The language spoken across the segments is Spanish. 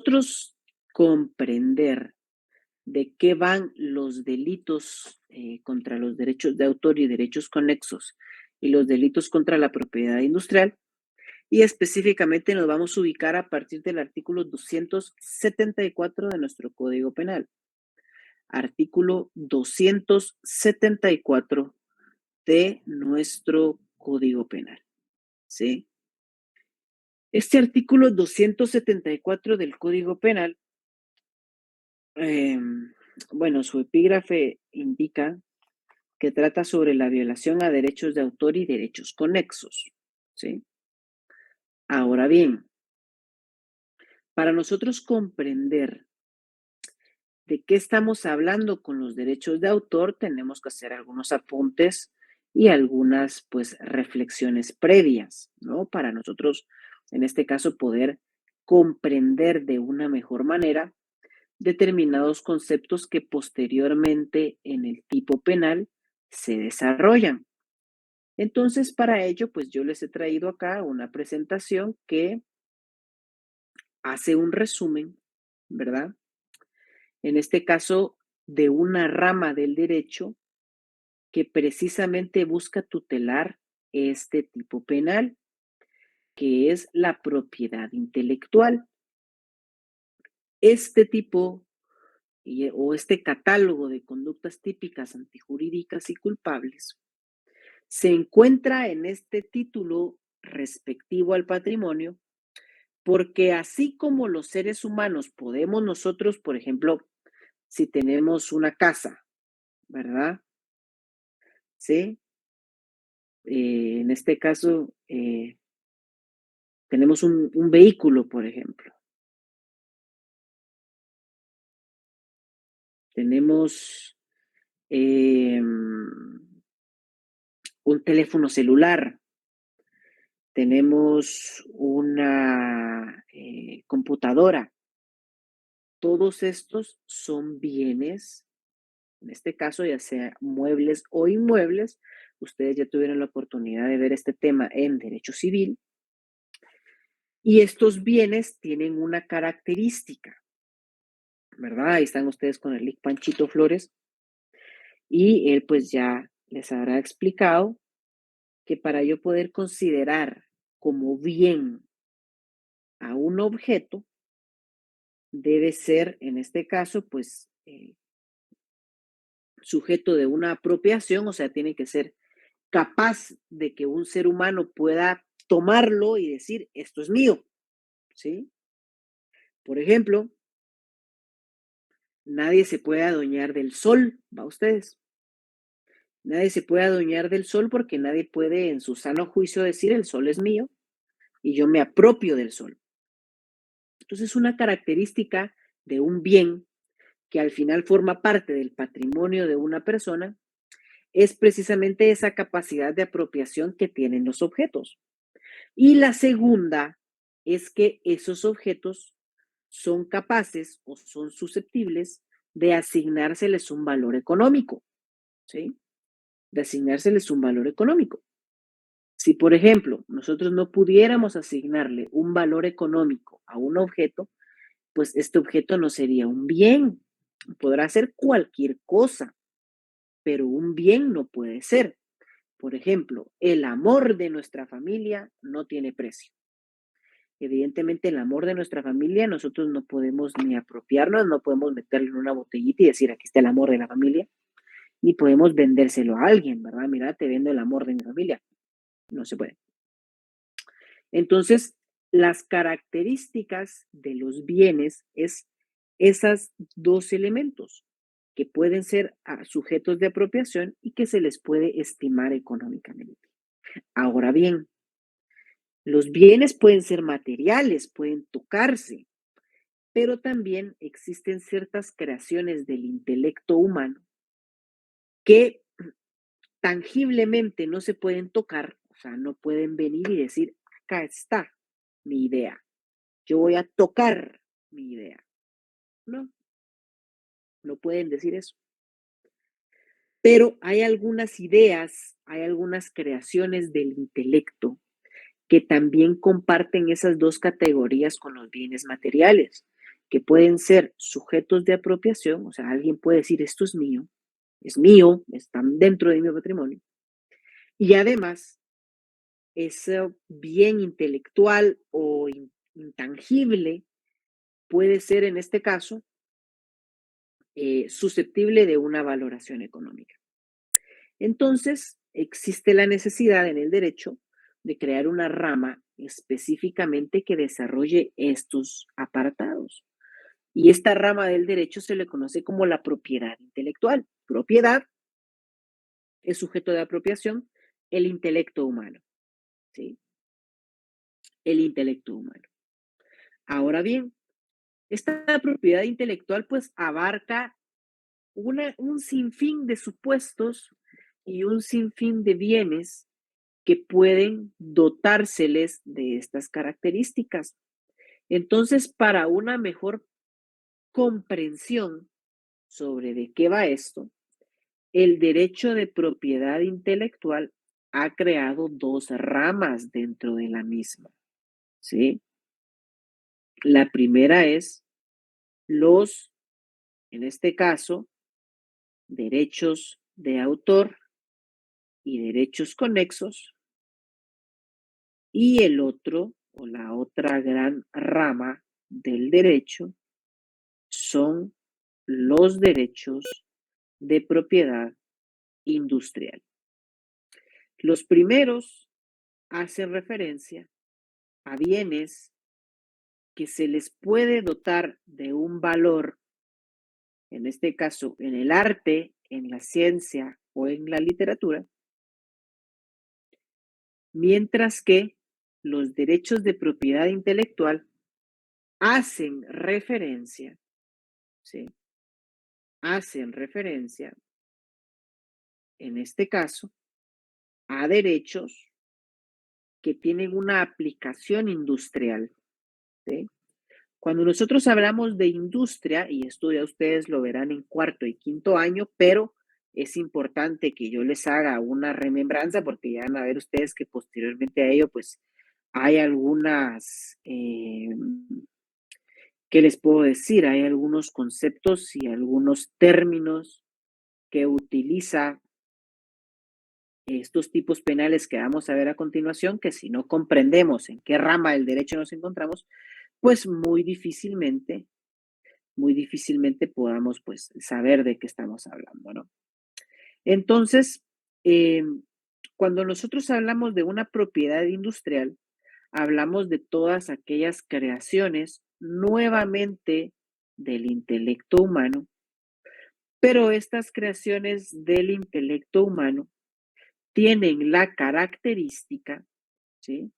nosotros comprender de qué van los delitos contra los derechos de autor y derechos conexos y los delitos contra la propiedad industrial, y específicamente nos vamos a ubicar a partir del artículo 274 de nuestro Código Penal. Artículo 274 de nuestro Código Penal. ¿Sí? Este artículo 274 del Código Penal, bueno, su epígrafe indica que trata sobre la violación a derechos de autor y derechos conexos. ¿Sí? Ahora bien, para nosotros comprender de qué estamos hablando con los derechos de autor, tenemos que hacer algunos apuntes y algunas, pues, reflexiones previas, ¿no? Para nosotros, en este caso, poder comprender de una mejor manera determinados conceptos que posteriormente en el tipo penal se desarrollan. Entonces, para ello, pues yo les he traído acá una presentación que hace un resumen, ¿verdad? En este caso, de una rama del derecho que precisamente busca tutelar este tipo penal, que es la propiedad intelectual. Este tipo o este catálogo de conductas típicas antijurídicas y culpables se encuentra en este título respectivo al patrimonio, porque así como los seres humanos podemos nosotros, por ejemplo, si tenemos una casa, ¿verdad? ¿Sí? En este caso, tenemos un vehículo, por ejemplo. Tenemos un teléfono celular. Tenemos una computadora. Todos estos son bienes, en este caso ya sea muebles o inmuebles. Ustedes ya tuvieron la oportunidad de ver este tema en derecho civil. Y estos bienes tienen una característica, ¿verdad? Ahí están ustedes con el link Panchito Flores. Y él pues ya les habrá explicado que para yo poder considerar como bien a un objeto, debe ser, en este caso, pues sujeto de una apropiación, o sea, tiene que ser capaz de que un ser humano pueda tomarlo y decir, esto es mío, ¿sí? Por ejemplo, nadie se puede adueñar del sol, ¿va ustedes? Nadie se puede adueñar del sol porque nadie puede en su sano juicio decir el sol es mío y yo me apropio del sol. Entonces, una característica de un bien que al final forma parte del patrimonio de una persona es precisamente esa capacidad de apropiación que tienen los objetos. Y la segunda es que esos objetos son capaces o son susceptibles de asignárseles un valor económico, ¿sí? De asignárseles un valor económico. Si, por ejemplo, nosotros no pudiéramos asignarle un valor económico a un objeto, pues este objeto no sería un bien. Podrá ser cualquier cosa, pero un bien no puede ser. Por ejemplo, el amor de nuestra familia no tiene precio. Evidentemente, el amor de nuestra familia nosotros no podemos ni apropiarnos, no podemos meterlo en una botellita y decir, aquí está el amor de la familia, ni podemos vendérselo a alguien, ¿verdad? Mira, te vendo el amor de mi familia. No se puede. Entonces, las características de los bienes es esos dos elementos que pueden ser sujetos de apropiación y que se les puede estimar económicamente. Ahora bien, los bienes pueden ser materiales, pueden tocarse, pero también existen ciertas creaciones del intelecto humano que tangiblemente no se pueden tocar, o sea, no pueden venir y decir, acá está mi idea, yo voy a tocar mi idea. No, no pueden decir eso. Pero hay algunas ideas, hay algunas creaciones del intelecto que también comparten esas dos categorías con los bienes materiales. que pueden ser sujetos de apropiación, o sea, alguien puede decir esto es mío, están dentro de mi patrimonio, y además ese bien intelectual o intangible puede ser en este caso susceptible de una valoración económica. Entonces, existe la necesidad en el derecho de crear una rama específicamente que desarrolle estos apartados. Y esta rama del derecho se le conoce como la propiedad intelectual. Propiedad es sujeto de apropiación, el intelecto humano, ¿sí? El intelecto humano. Ahora bien, esta propiedad intelectual pues abarca un sinfín de supuestos y un sinfín de bienes que pueden dotárseles de estas características. Entonces, para una mejor comprensión sobre de qué va esto, el derecho de propiedad intelectual ha creado dos ramas dentro de la misma, ¿sí? La primera es los, en este caso, derechos de autor y derechos conexos, y el otro, o la otra gran rama del derecho, son los derechos de propiedad industrial. Los primeros hacen referencia a bienes que se les puede dotar de un valor, en este caso en el arte, en la ciencia o en la literatura, mientras que los derechos de propiedad intelectual hacen referencia, ¿sí? Hacen referencia, en este caso, a derechos que tienen una aplicación industrial, ¿sí? Cuando nosotros hablamos de industria, y esto ya ustedes lo verán en cuarto y quinto año, pero es importante que yo les haga una remembranza porque ya van a ver ustedes que posteriormente a ello, pues hay algunas, ¿qué les puedo decir? Hay algunos conceptos y algunos términos que utiliza estos tipos penales que vamos a ver a continuación, que si no comprendemos en qué rama del derecho nos encontramos, pues muy difícilmente podamos pues saber de qué estamos hablando, ¿no? Entonces, eh, cuando nosotros hablamos de una propiedad industrial, hablamos de todas aquellas creaciones nuevamente del intelecto humano, pero estas creaciones del intelecto humano tienen la característica, ¿sí?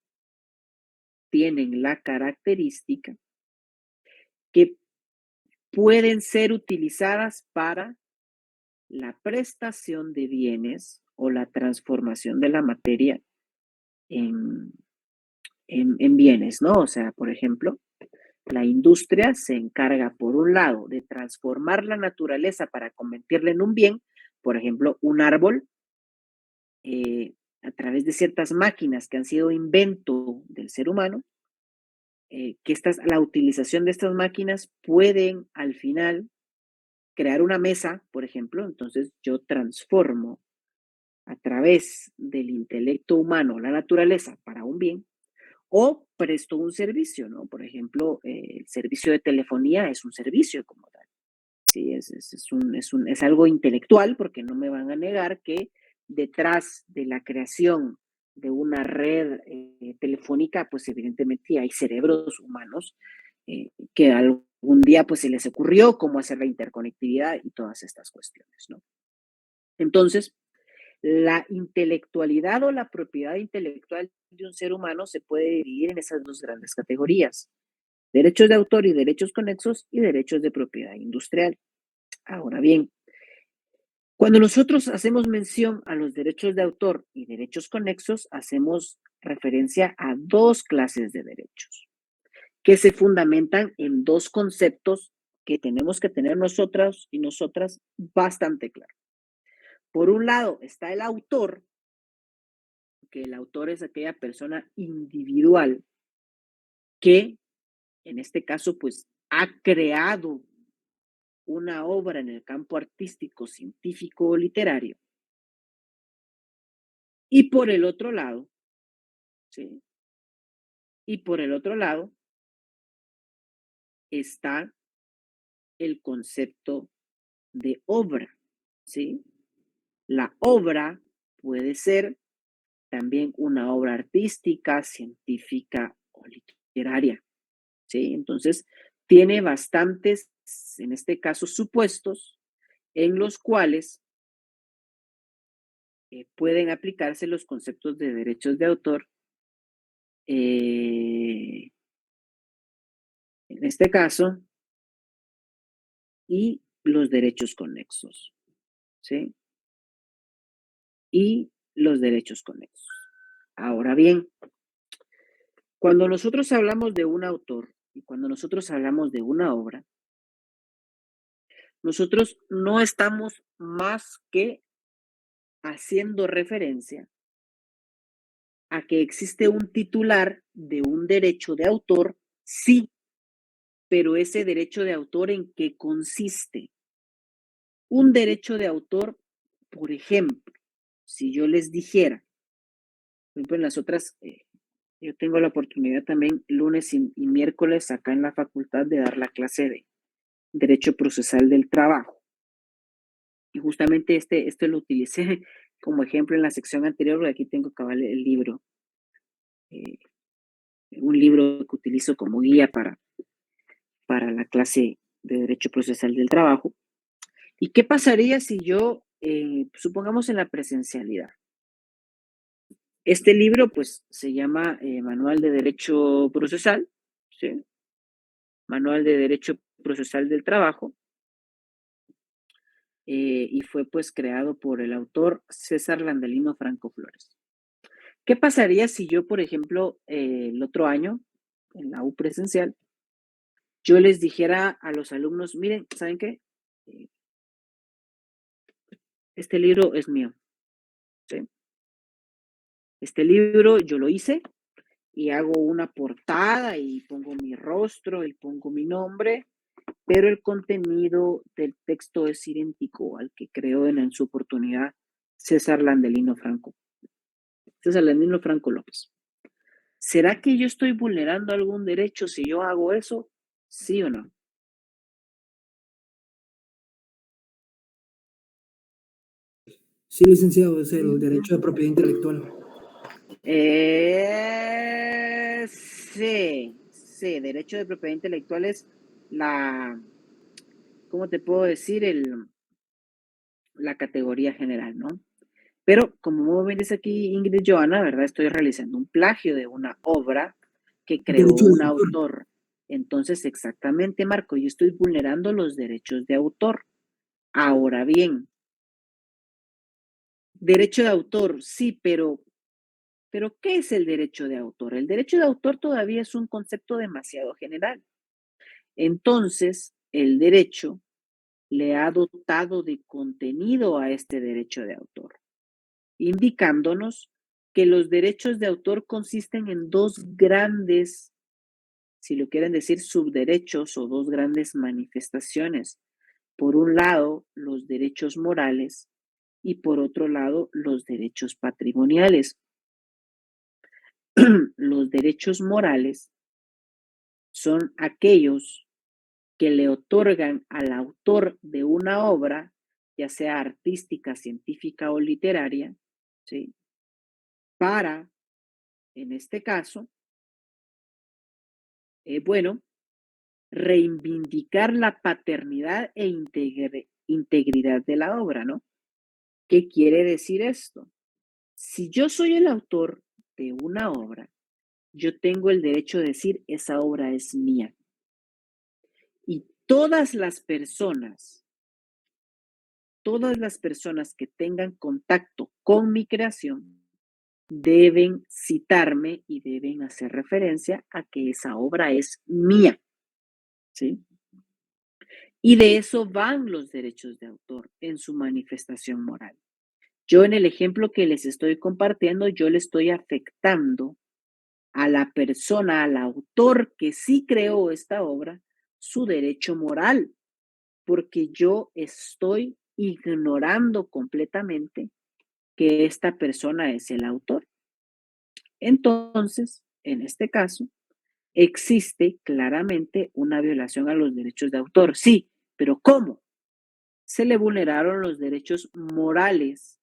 Tienen la característica que pueden ser utilizadas para la prestación de bienes o la transformación de la materia en, en bienes, ¿no? O sea, por ejemplo, la industria se encarga, por un lado, de transformar la naturaleza para convertirla en un bien, por ejemplo, un árbol, a través de ciertas máquinas que han sido invento del ser humano, que la utilización de estas máquinas pueden al final crear una mesa, por ejemplo, entonces yo transformo a través del intelecto humano la naturaleza para un bien, o presto un servicio, ¿no? Por ejemplo, el servicio de telefonía es un servicio como tal. Sí, es algo intelectual porque no me van a negar que detrás de la creación de una red telefónica, pues evidentemente hay cerebros humanos que algún día pues se les ocurrió cómo hacer la interconectividad y todas estas cuestiones, ¿no? Entonces, la intelectualidad o la propiedad intelectual de un ser humano se puede dividir en esas dos grandes categorías: derechos de autor y derechos conexos y derechos de propiedad industrial. Ahora bien, cuando nosotros hacemos mención a los derechos de autor y derechos conexos, hacemos referencia a dos clases de derechos que se fundamentan en dos conceptos que tenemos que tener nosotras y nosotras bastante claro. Por un lado está el autor, que el autor es aquella persona individual que, en este caso, pues ha creado una obra en el campo artístico, científico o literario. Y por el otro lado, ¿sí? Y por el otro lado está el concepto de obra, ¿sí? La obra puede ser también una obra artística, científica o literaria, ¿sí? Entonces, tiene bastantes, en este caso, supuestos en los cuales pueden aplicarse los conceptos de derechos de autor, en este caso, y los derechos conexos, ¿sí? Y los derechos conexos. Ahora bien, cuando nosotros hablamos de un autor y cuando nosotros hablamos de una obra, nosotros no estamos más que haciendo referencia a que existe un titular de un derecho de autor, sí, pero ese derecho de autor, ¿en qué consiste? Un derecho de autor, por ejemplo, si yo les dijera, por ejemplo, en las otras, yo tengo la oportunidad también lunes y miércoles acá en la facultad de dar la clase de Derecho Procesal del Trabajo. Y justamente este lo utilicé como ejemplo en la sección anterior, porque aquí tengo cabal el libro, eh, un libro que utilizo como guía para la clase de Derecho Procesal del Trabajo. ¿Y qué pasaría si yo, supongamos en la presencialidad? Este libro, pues, se llama Manual de Derecho Procesal, ¿sí? Manual de Derecho Procesal del Trabajo, y fue, pues, creado por el autor César Landelino Franco Flores. ¿Qué pasaría si yo, por ejemplo, el otro año, en la U presencial, yo les dijera a los alumnos, miren, ¿saben qué? Eh, Este libro es mío, ¿sí? Este libro yo lo hice y hago una portada y pongo mi rostro y pongo mi nombre, pero el contenido del texto es idéntico al que creó en su oportunidad César Landelino Franco. César Landelino Franco López. ¿Será que yo estoy vulnerando algún derecho si yo hago eso? ¿Sí o no? Sí, licenciado, es el derecho de propiedad intelectual. Sí, derecho de propiedad intelectual es la, ¿cómo te puedo decir? La categoría general, ¿no? Pero como muy bien dice aquí Ingrid Joana, ¿verdad? Estoy realizando un plagio de una obra que creó Derecho un de autor. autor. Entonces, exactamente, Marco, yo estoy vulnerando los derechos de autor. Ahora bien, derecho de autor, sí, pero ¿qué es el derecho de autor? El derecho de autor todavía es un concepto demasiado general. Entonces, el derecho le ha dotado de contenido a este derecho de autor, indicándonos que los derechos de autor consisten en dos grandes, si lo quieren decir, subderechos o dos grandes manifestaciones. Por un lado, los derechos morales y por otro lado, los derechos patrimoniales. Los derechos morales son aquellos que le otorgan al autor de una obra, ya sea artística, científica o literaria, ¿sí? Para, en este caso, bueno, reivindicar la paternidad e integridad de la obra, ¿no? ¿Qué quiere decir esto? Si yo soy el autor de una obra, yo tengo el derecho de decir, esa obra es mía. Y todas las personas que tengan contacto con mi creación deben citarme y deben hacer referencia a que esa obra es mía, ¿sí? Y de eso van los derechos de autor en su manifestación moral. Yo en el ejemplo que les estoy compartiendo, yo le estoy afectando a la persona, al autor que sí creó esta obra, su derecho moral, porque yo estoy ignorando completamente que esta persona es el autor. Entonces, en este caso, existe claramente una violación a los derechos de autor. Sí, pero ¿cómo? Se le vulneraron los derechos morales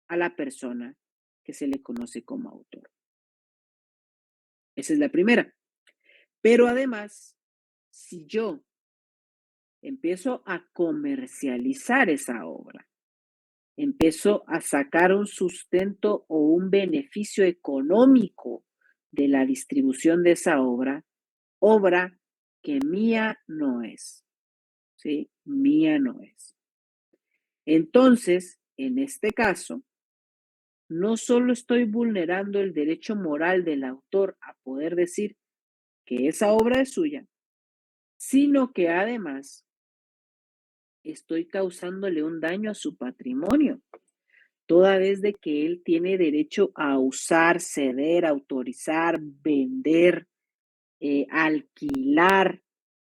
a la persona que se le conoce como autor. Esa es la primera. Pero además, si yo empiezo a comercializar esa obra, empiezo a sacar un sustento o un beneficio económico de la distribución de esa obra que mía no es, ¿sí? Mía no es. Entonces, en este caso, no solo estoy vulnerando el derecho moral del autor a poder decir que esa obra es suya, sino que además estoy causándole un daño a su patrimonio, toda vez de que él tiene derecho a usar, ceder, autorizar, vender, alquilar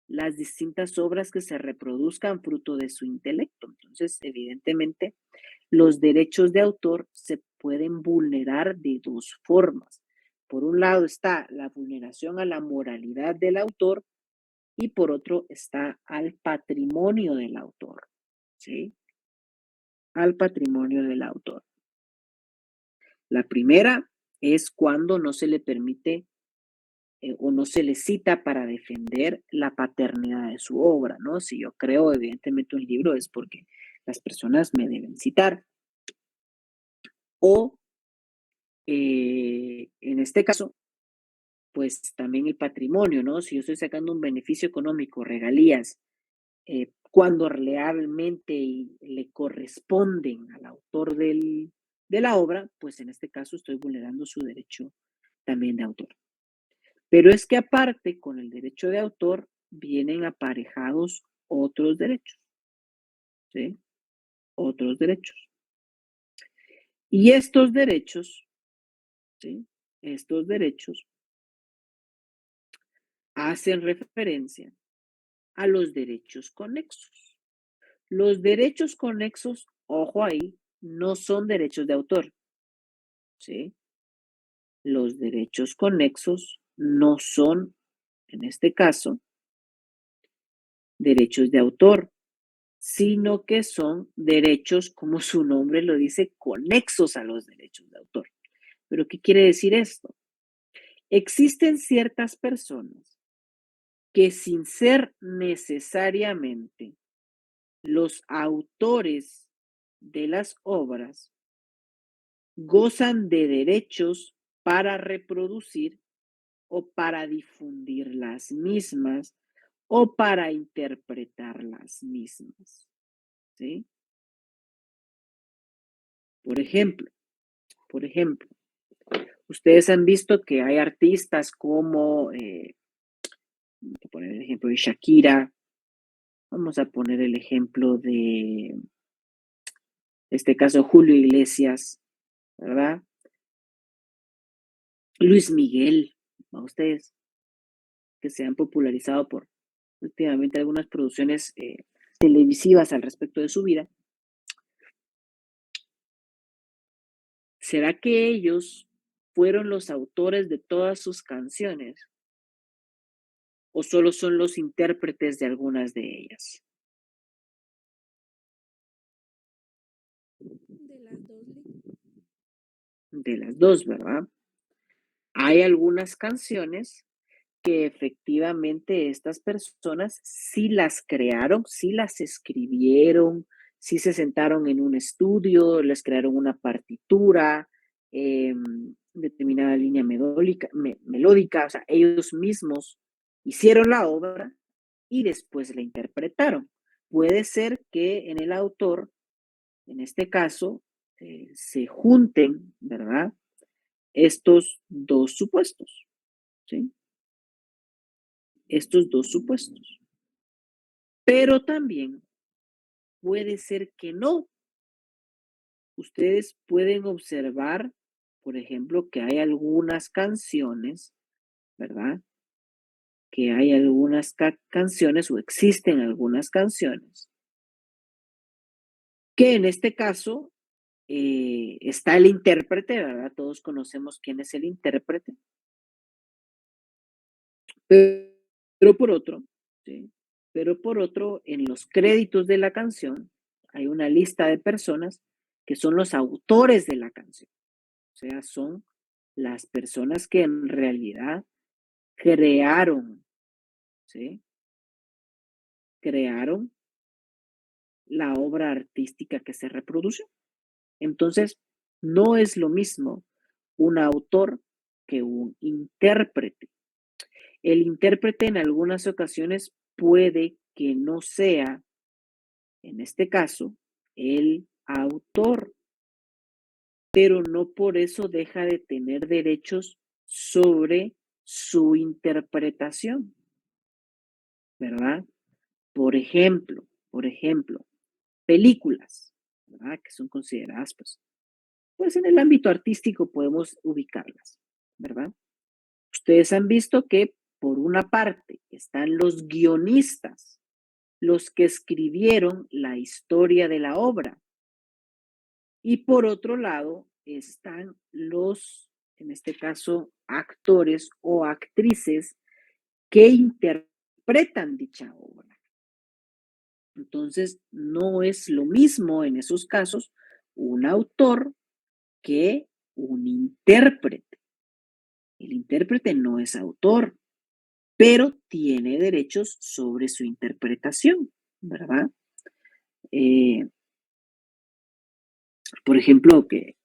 las distintas obras que se reproduzcan fruto de su intelecto. Entonces, evidentemente, los derechos de autor se pueden vulnerar de dos formas. Por un lado está la vulneración a la moralidad del autor y por otro está al patrimonio del autor, ¿sí? Al patrimonio del autor. La primera es cuando no se le permite o no se le cita para defender la paternidad de su obra, ¿no? Si yo creo evidentemente un libro es porque las personas me deben citar. O en este caso, pues también el patrimonio, ¿no? Si yo estoy sacando un beneficio económico, regalías, cuando realmente le corresponden al autor de la obra, pues en este caso estoy vulnerando su derecho también de autor. Pero es que aparte, con el derecho de autor, vienen aparejados otros derechos, ¿sí? Otros derechos. Y estos derechos, ¿sí? Estos derechos hacen referencia a los derechos conexos. Los derechos conexos, ojo ahí, no son derechos de autor, ¿sí? Los derechos conexos no son, en este caso, derechos de autor, sino que son derechos, como su nombre lo dice, conexos a los derechos de autor. ¿Pero qué quiere decir esto? Existen ciertas personas que sin ser necesariamente los autores de las obras, gozan de derechos para reproducir o para difundir las mismas o para interpretar las mismas, ¿sí? Por ejemplo, por ejemplo, ustedes han visto que hay artistas como, vamos a poner el ejemplo de Shakira, vamos a poner el ejemplo de, en este caso, Julio Iglesias, ¿verdad? Luis Miguel, a ustedes, que se han popularizado por últimamente algunas producciones televisivas al respecto de su vida. ¿Será que ellos fueron los autores de todas sus canciones o solo son los intérpretes de algunas de ellas? De las dos, De las dos, ¿verdad? Hay algunas canciones que efectivamente estas personas sí las crearon, sí las escribieron, sí se sentaron en un estudio, les crearon una partitura, determinada línea melódica, o sea, ellos mismos hicieron la obra y después la interpretaron. Puede ser que en el autor, en este caso, se junten, ¿verdad? Estos dos supuestos, ¿sí? Estos dos supuestos. Pero también puede ser que no. Ustedes pueden observar, por ejemplo, que hay algunas canciones, ¿verdad? que hay algunas canciones o existen algunas canciones que en este caso está el intérprete, ¿verdad? Todos conocemos quién es el intérprete, pero por otro, ¿sí? Pero por otro, en los créditos de la canción hay una lista de personas que son los autores de la canción, o sea, son las personas que en realidad crearon, ¿sí? Crearon la obra artística que se reproduce. Entonces, no es lo mismo un autor que un intérprete. El intérprete en algunas ocasiones puede que no sea, en este caso, el autor, pero no por eso deja de tener derechos sobre su interpretación, ¿verdad? Por ejemplo, películas, ¿verdad? Que son consideradas, pues en el ámbito artístico podemos ubicarlas, ¿verdad? Ustedes han visto que por una parte están los guionistas, los que escribieron la historia de la obra, y por otro lado están los, en este caso, actores o actrices que interpretan dicha obra. Entonces, no es lo mismo en esos casos un autor que un intérprete. El intérprete no es autor, pero tiene derechos sobre su interpretación, ¿verdad? Eh, por ejemplo, que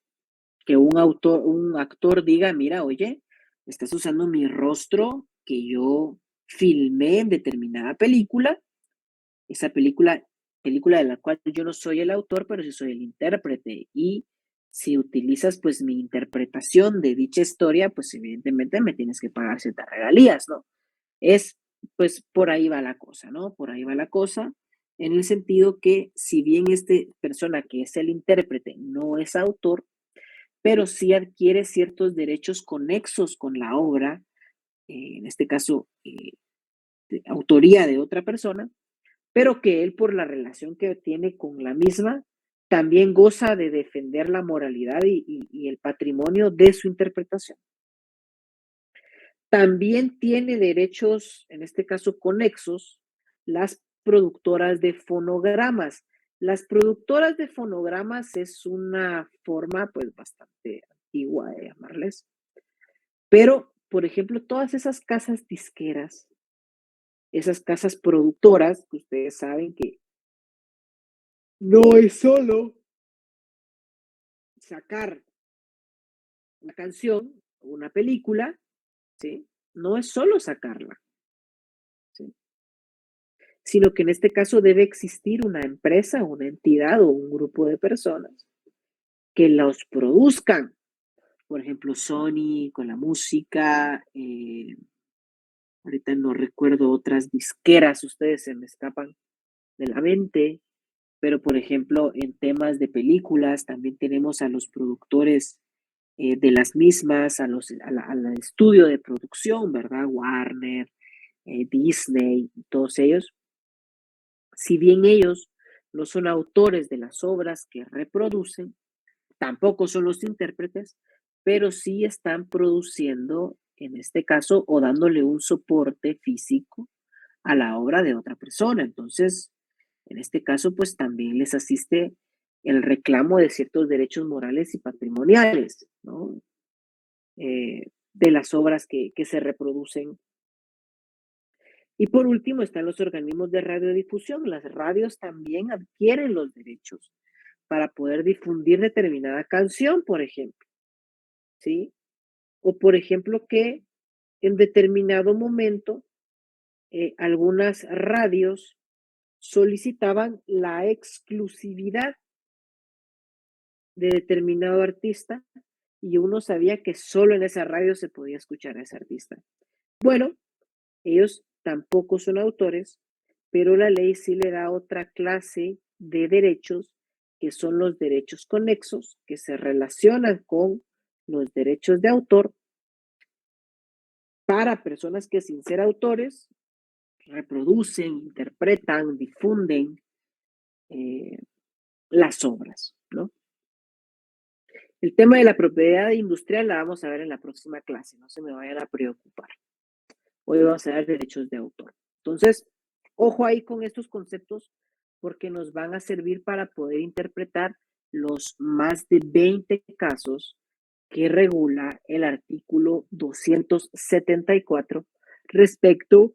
un actor diga, mira, oye, estás usando mi rostro que yo filmé en determinada película, esa película de la cual yo no soy el autor, pero sí soy el intérprete, y si utilizas pues mi interpretación de dicha historia, pues evidentemente me tienes que pagar ciertas regalías, ¿no? Es, pues por ahí va la cosa, ¿no? Por ahí va la cosa, en el sentido que si bien esta persona que es el intérprete no es autor, pero sí adquiere ciertos derechos conexos con la obra, en este caso, de autoría de otra persona, pero que él por la relación que tiene con la misma, también goza de defender la moralidad y el patrimonio de su interpretación. También tiene derechos, en este caso conexos, las productoras de fonogramas. Las productoras de fonogramas es una forma pues bastante antigua de llamarles, pero por ejemplo todas esas casas disqueras, esas casas productoras que ustedes saben que no es solo sacar una canción, una película, ¿sí? No es solo sacarla, ¿sí? Sino que en este caso debe existir una empresa, una entidad o un grupo de personas que los produzcan. Por ejemplo, Sony con la música, ahorita no recuerdo otras disqueras, ustedes se me escapan de la mente, pero por ejemplo, en temas de películas también tenemos a los productores de las mismas, al estudio de producción, ¿verdad? Warner, Disney, todos ellos. Si bien ellos no son autores de las obras que reproducen, tampoco son los intérpretes, pero sí están produciendo, en este caso, o dándole un soporte físico a la obra de otra persona. Entonces, en este caso, pues también les asiste el reclamo de ciertos derechos morales y patrimoniales, ¿no? De las obras que se reproducen. Y por último están los organismos de radiodifusión. Las radios también adquieren los derechos para poder difundir determinada canción, por ejemplo, ¿sí? O por ejemplo que en determinado momento algunas radios solicitaban la exclusividad de determinado artista y uno sabía que solo en esa radio se podía escuchar a ese artista. Bueno, ellos tampoco son autores, pero la ley sí le da otra clase de derechos, que son los derechos conexos, que se relacionan con los derechos de autor para personas que sin ser autores reproducen, interpretan, difunden las obras, ¿no? El tema de la propiedad industrial la vamos a ver en la próxima clase, no se me vayan a preocupar. Hoy vamos a ver derechos de autor. Entonces, ojo ahí con estos conceptos porque nos van a servir para poder interpretar los más de 20 casos que regula el artículo 274 respecto,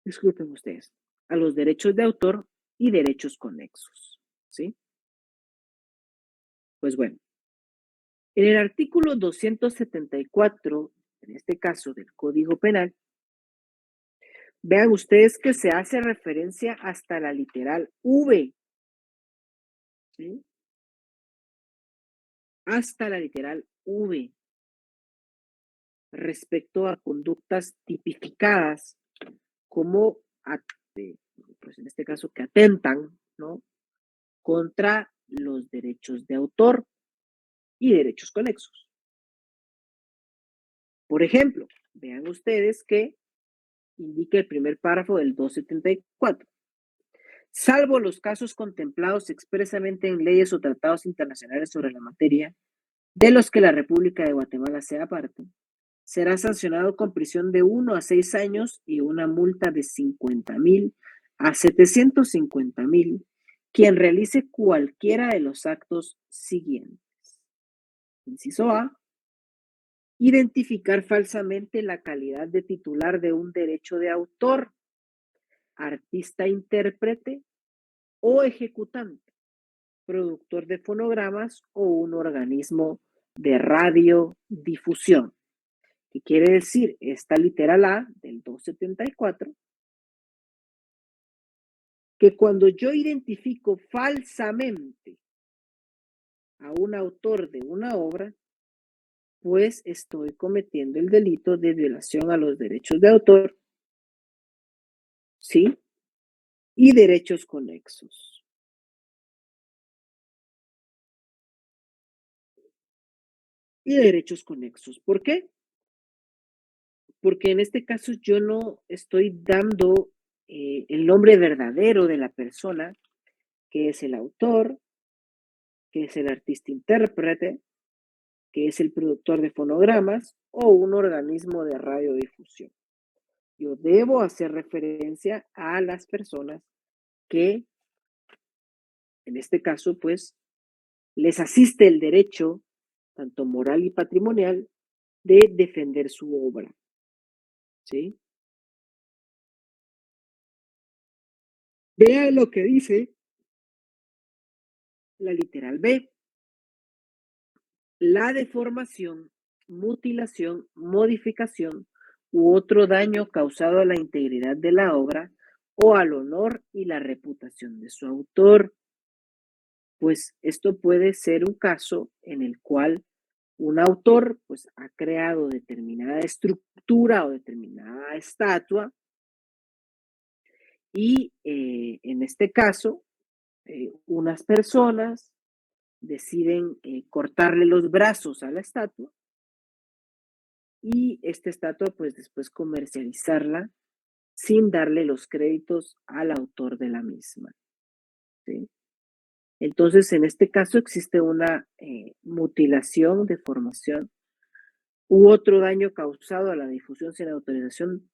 disculpen ustedes, a los derechos de autor y derechos conexos, ¿sí? Pues bueno, en el artículo 274, en este caso del Código Penal, vean ustedes que se hace referencia hasta la literal V, ¿sí? Hasta la literal V, respecto a conductas tipificadas como, pues en este caso, que atentan, ¿no? Contra los derechos de autor y derechos conexos. Por ejemplo, vean ustedes que indica el primer párrafo del 274. Salvo los casos contemplados expresamente en leyes o tratados internacionales sobre la materia, de los que la República de Guatemala sea parte, será sancionado con prisión de 1 a 6 años y una multa de 50,000 a 750,000 quien realice cualquiera de los actos siguientes. Inciso A, identificar falsamente la calidad de titular de un derecho de autor, artista intérprete o ejecutante, productor de fonogramas o un organismo de radiodifusión. ¿Qué quiere decir? Esta literal A del 274, que cuando yo identifico falsamente a un autor de una obra, pues estoy cometiendo el delito de violación a los derechos de autor, ¿sí? Y derechos conexos. Y derechos conexos. ¿Por qué? Porque en este caso yo no estoy dando el nombre verdadero de la persona, que es el autor, que es el artista intérprete, que es el productor de fonogramas o un organismo de radiodifusión. Yo debo hacer referencia a las personas que, en este caso, pues, les asiste el derecho, tanto moral y patrimonial, de defender su obra, ¿sí? Vea lo que dice la literal B. La deformación, mutilación, modificación u otro daño causado a la integridad de la obra o al honor y la reputación de su autor. Pues esto puede ser un caso en el cual un autor pues ha creado determinada estructura o determinada estatua y en este caso unas personas deciden cortarle los brazos a la estatua y esta estatua pues después comercializarla sin darle los créditos al autor de la misma, ¿sí? Entonces, en este caso existe una mutilación, deformación u otro daño causado a la difusión sin autorización,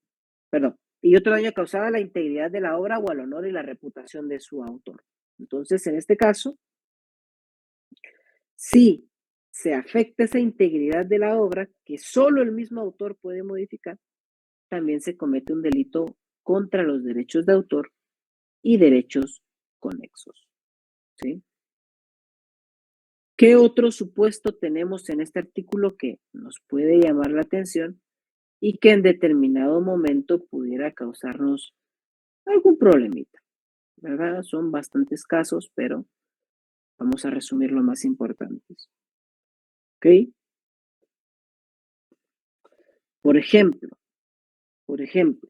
perdón, y otro daño causado a la integridad de la obra o al honor y la reputación de su autor. Entonces, en este caso, si se afecta esa integridad de la obra que solo el mismo autor puede modificar, también se comete un delito contra los derechos de autor y derechos conexos, ¿sí? ¿Qué otro supuesto tenemos en este artículo que nos puede llamar la atención y que en determinado momento pudiera causarnos algún problemita? ¿Verdad? Son bastantes casos, pero vamos a resumir lo más importantes. ¿Ok? Por ejemplo, por ejemplo,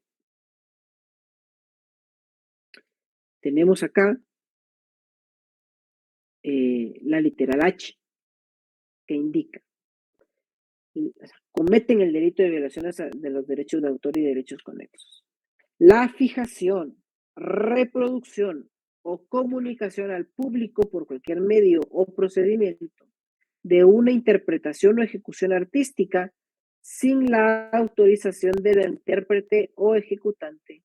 tenemos acá la literal H, que indica cometen el delito de violaciones de los derechos de autor y derechos conexos. La fijación, reproducción o comunicación al público por cualquier medio o procedimiento de una interpretación o ejecución artística sin la autorización del intérprete o ejecutante.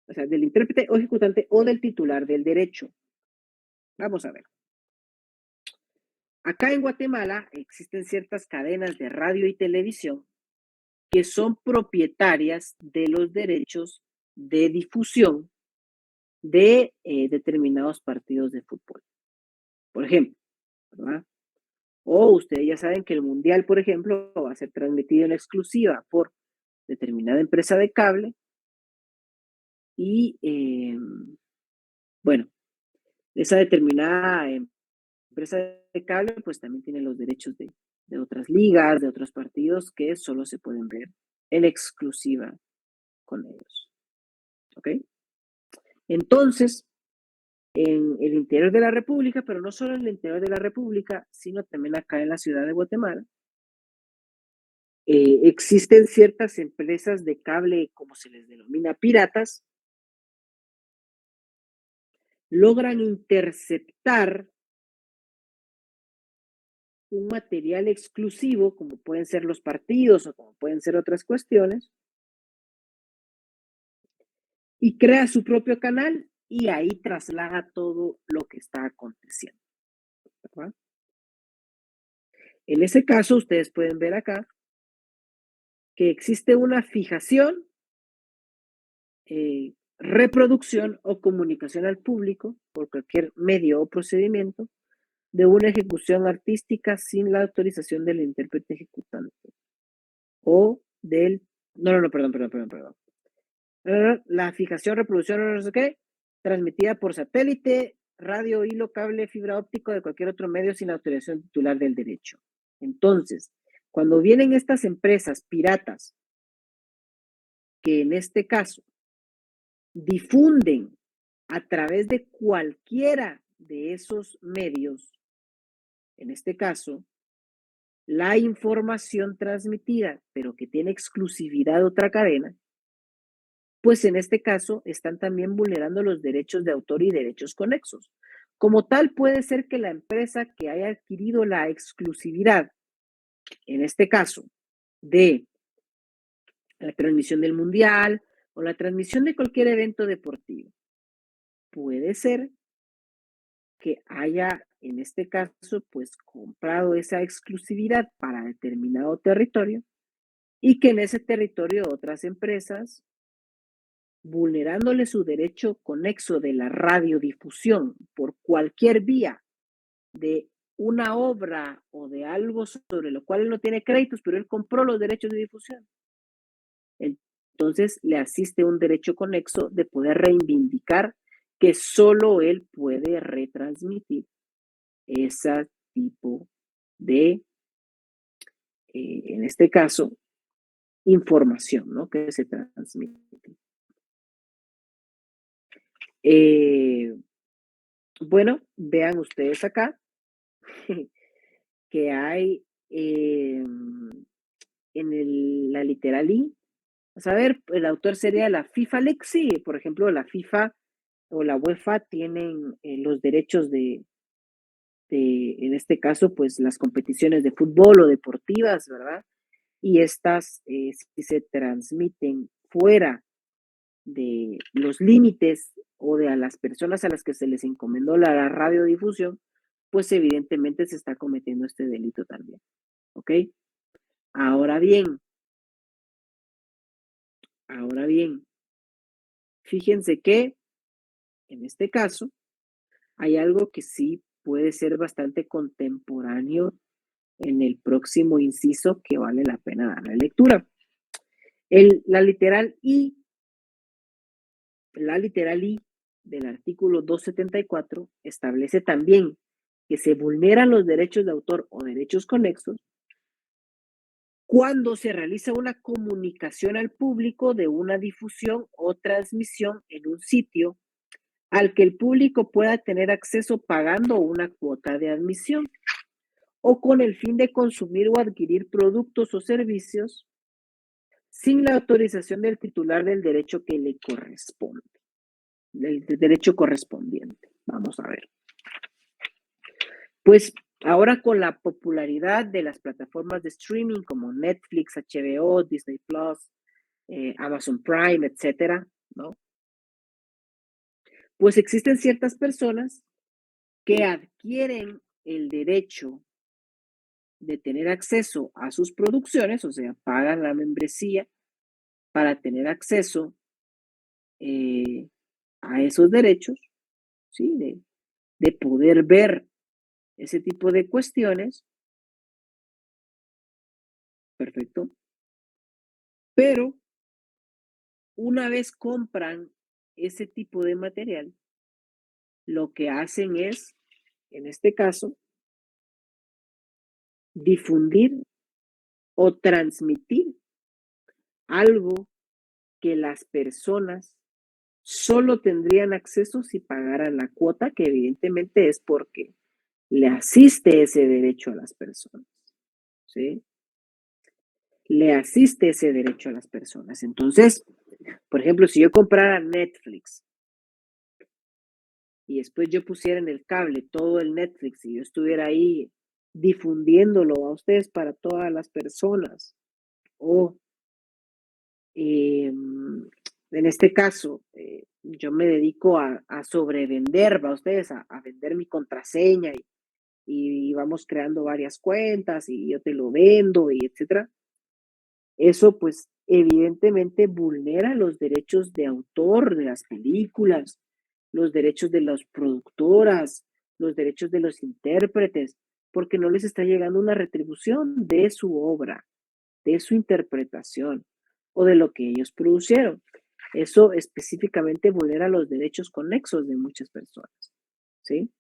O sea, del intérprete o ejecutante o del titular del derecho. Vamos a ver. Acá en Guatemala existen ciertas cadenas de radio y televisión que son propietarias de los derechos de difusión de determinados partidos de fútbol. Por ejemplo, ¿verdad? O ustedes ya saben que el Mundial, por ejemplo, va a ser transmitido en exclusiva por determinada empresa de cable y, bueno, esa determinada empresa de cable pues también tiene los derechos de otras ligas, de otros partidos que solo se pueden ver en exclusiva con ellos. ¿Ok? Entonces, en el interior de la República, pero no solo en el interior de la República, sino también acá en la ciudad de Guatemala, existen ciertas empresas de cable, como se les denomina, piratas, logran interceptar un material exclusivo, como pueden ser los partidos o como pueden ser otras cuestiones, y crea su propio canal y ahí traslada todo lo que está aconteciendo, ¿verdad? En ese caso, ustedes pueden ver acá que existe una fijación, reproducción o comunicación al público por cualquier medio o procedimiento de una ejecución artística sin la autorización del intérprete ejecutante o del... No, perdón. La fijación, reproducción, no sé qué, transmitida por satélite, radio, hilo, cable, fibra óptica de cualquier otro medio sin autorización titular del derecho. Entonces, cuando vienen estas empresas piratas, que en este caso difunden a través de cualquiera de esos medios, en este caso, la información transmitida, pero que tiene exclusividad de otra cadena, pues en este caso están también vulnerando los derechos de autor y derechos conexos. Como tal, puede ser que la empresa que haya adquirido la exclusividad, en este caso, de la transmisión del mundial o la transmisión de cualquier evento deportivo, puede ser que haya, en este caso, pues comprado esa exclusividad para determinado territorio y que en ese territorio otras empresas, vulnerándole su derecho conexo de la radiodifusión por cualquier vía de una obra o de algo sobre lo cual él no tiene créditos, pero él compró los derechos de difusión. Entonces le asiste un derecho conexo de poder reivindicar que solo él puede retransmitir ese tipo de, en este caso, información, ¿no? Que se transmite. Bueno, vean ustedes acá que hay en la literal I, a ver, el autor sería la FIFA Lexi, por ejemplo, la FIFA o la UEFA tienen los derechos en este caso, pues las competiciones de fútbol o deportivas, ¿verdad? Y estas, si se transmiten fuera de los límites o de a las personas a las que se les encomendó la radiodifusión, pues evidentemente se está cometiendo este delito también. ¿Ok? Ahora bien, fíjense que en este caso hay algo que sí puede ser bastante contemporáneo en el próximo inciso que vale la pena darle lectura. La literal I del artículo 274 establece también que se vulneran los derechos de autor o derechos conexos cuando se realiza una comunicación al público de una difusión o transmisión en un sitio al que el público pueda tener acceso pagando una cuota de admisión o con el fin de consumir o adquirir productos o servicios sin la autorización del titular del derecho que le corresponde, del derecho correspondiente. Vamos a ver. Pues ahora con la popularidad de las plataformas de streaming como Netflix, HBO, Disney Plus, Amazon Prime, etcétera, ¿no? Pues existen ciertas personas que adquieren el derecho de tener acceso a sus producciones, o sea, pagan la membresía para tener acceso a esos derechos, ¿sí? De poder ver ese tipo de cuestiones. Perfecto. Pero una vez compran ese tipo de material, lo que hacen es, en este caso, difundir o transmitir algo que las personas solo tendrían acceso si pagaran la cuota, que evidentemente es porque le asiste ese derecho a las personas, ¿sí? Le asiste ese derecho a las personas. Entonces, por ejemplo, si yo comprara Netflix y después yo pusiera en el cable todo el Netflix y yo estuviera ahí difundiéndolo a ustedes para todas las personas, o en este caso, yo me dedico a sobrevender, va ustedes, a vender mi contraseña y vamos creando varias cuentas y yo te lo vendo y etcétera. Eso pues evidentemente vulnera los derechos de autor de las películas, los derechos de las productoras, los derechos de los intérpretes, porque no les está llegando una retribución de su obra, de su interpretación o de lo que ellos producieron. Eso específicamente vulnera los derechos conexos de muchas personas, ¿sí?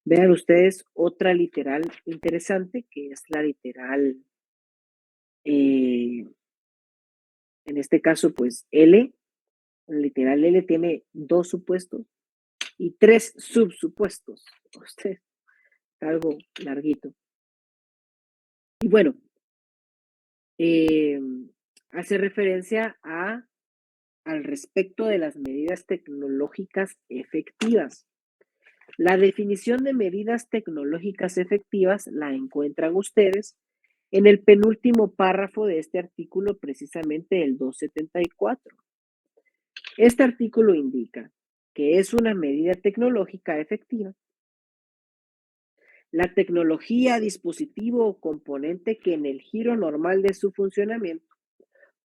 Vean ustedes otra literal interesante, que es la literal, en este caso, pues L. La literal L tiene dos supuestos y tres subsupuestos. Usted, algo larguito. Y bueno, eh, hace referencia al respecto de las medidas tecnológicas efectivas. La definición de medidas tecnológicas efectivas la encuentran ustedes en el penúltimo párrafo de este artículo, precisamente el 274. Este artículo indica que es una medida tecnológica efectiva la tecnología, dispositivo o componente que en el giro normal de su funcionamiento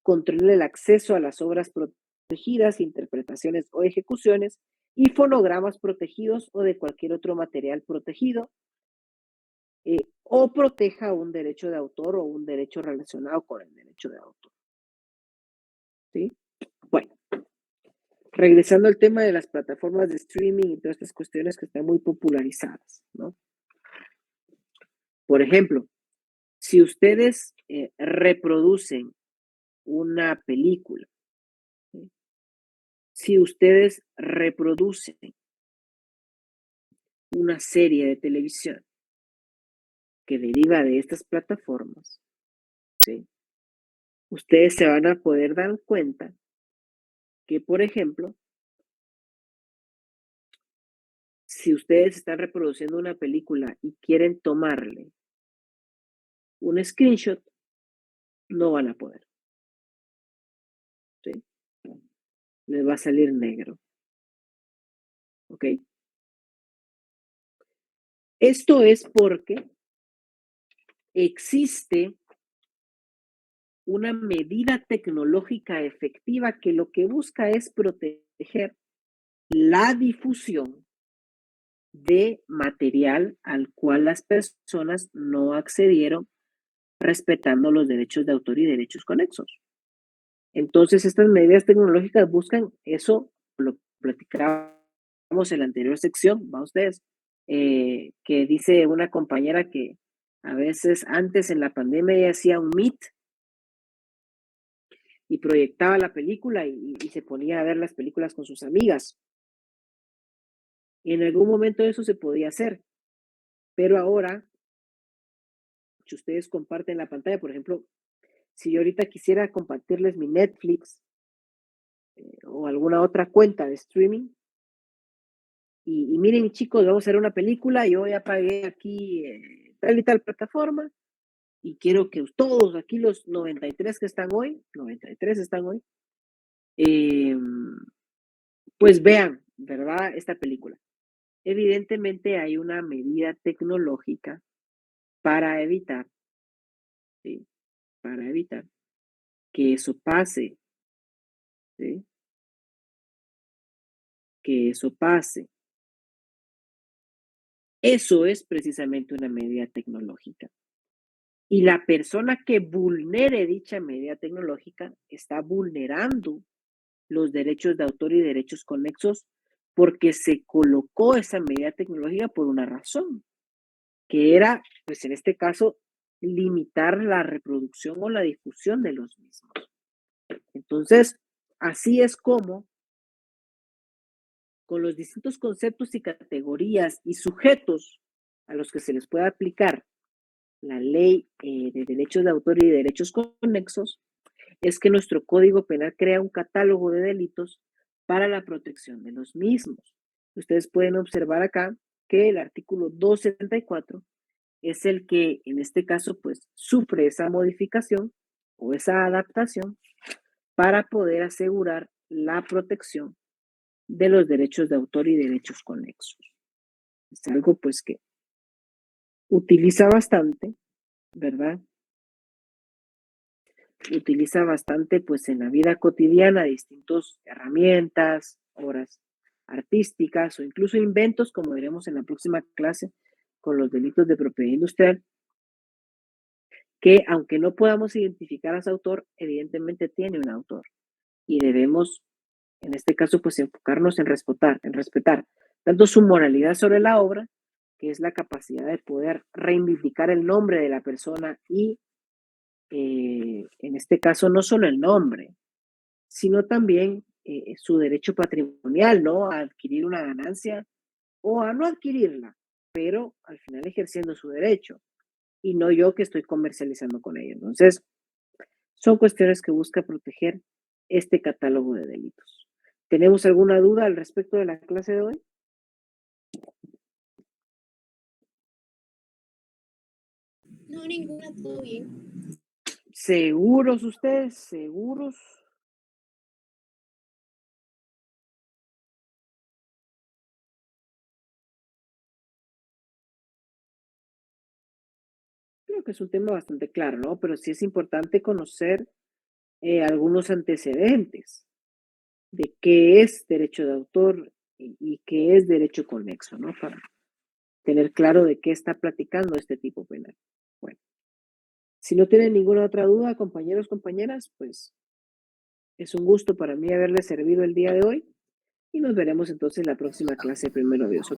controla el acceso a las obras protegidas, interpretaciones o ejecuciones y fonogramas protegidos o de cualquier otro material protegido o proteja un derecho de autor o un derecho relacionado con el derecho de autor. ¿Sí? Bueno, regresando al tema de las plataformas de streaming y todas estas cuestiones que están muy popularizadas, ¿no? Por ejemplo, si ustedes reproducen una película, ¿sí? Si ustedes reproducen una serie de televisión que deriva de estas plataformas, ¿sí? Ustedes se van a poder dar cuenta que, por ejemplo, si ustedes están reproduciendo una película y quieren tomarle un screenshot, no van a poder, ¿sí? Les va a salir negro, ¿ok? Esto es porque existe una medida tecnológica efectiva que lo que busca es proteger la difusión de material al cual las personas no accedieron respetando los derechos de autor y derechos conexos. Entonces, estas medidas tecnológicas buscan eso, lo platicábamos en la anterior sección, va ustedes, que dice una compañera que a veces antes en la pandemia ella hacía un Meet y proyectaba la película y se ponía a ver las películas con sus amigas. Y en algún momento eso se podía hacer. Pero ahora, si ustedes comparten la pantalla, por ejemplo, si yo ahorita quisiera compartirles mi Netflix o alguna otra cuenta de streaming, y miren chicos, vamos a hacer una película, yo ya pagué aquí tal y tal plataforma, y quiero que todos aquí los 93 que están hoy, 93 están hoy, pues vean, ¿verdad? Esta película. Evidentemente hay una medida tecnológica para evitar, ¿sí? Para evitar que eso pase, ¿sí? Que eso pase. Eso es precisamente una medida tecnológica. Y la persona que vulnere dicha medida tecnológica está vulnerando los derechos de autor y derechos conexos porque se colocó esa medida tecnológica por una razón, que era, pues en este caso, limitar la reproducción o la difusión de los mismos. Entonces, así es como, con los distintos conceptos y categorías y sujetos a los que se les puede aplicar la ley de derechos de autor y de derechos conexos, es que nuestro Código Penal crea un catálogo de delitos para la protección de los mismos. Ustedes pueden observar acá que el artículo 274 es el que, en este caso, pues sufre esa modificación o esa adaptación para poder asegurar la protección de los derechos de autor y derechos conexos. Es algo, pues, que utiliza bastante, ¿verdad? Utiliza bastante, pues, en la vida cotidiana distintas herramientas, obras artísticas o incluso inventos, como veremos en la próxima clase con los delitos de propiedad industrial, que aunque no podamos identificar a su autor, evidentemente tiene un autor y debemos, en este caso, pues enfocarnos en respetar tanto su moralidad sobre la obra, que es la capacidad de poder reivindicar el nombre de la persona y, en este caso, no solo el nombre, sino también su derecho patrimonial, ¿no? A adquirir una ganancia o a no adquirirla, pero al final ejerciendo su derecho y no yo que estoy comercializando con ella. Entonces, son cuestiones que busca proteger este catálogo de delitos. ¿Tenemos alguna duda al respecto de la clase de hoy? No, ninguna, todo bien. ¿Seguros ustedes? ¿Seguros? Creo que es un tema bastante claro, ¿no? Pero sí es importante conocer algunos antecedentes de qué es derecho de autor y qué es derecho conexo, ¿no? Para tener claro de qué está platicando este tipo penal. Bueno, si no tienen ninguna otra duda, compañeros, compañeras, pues es un gusto para mí haberles servido el día de hoy y nos veremos entonces en la próxima clase, primero Dios.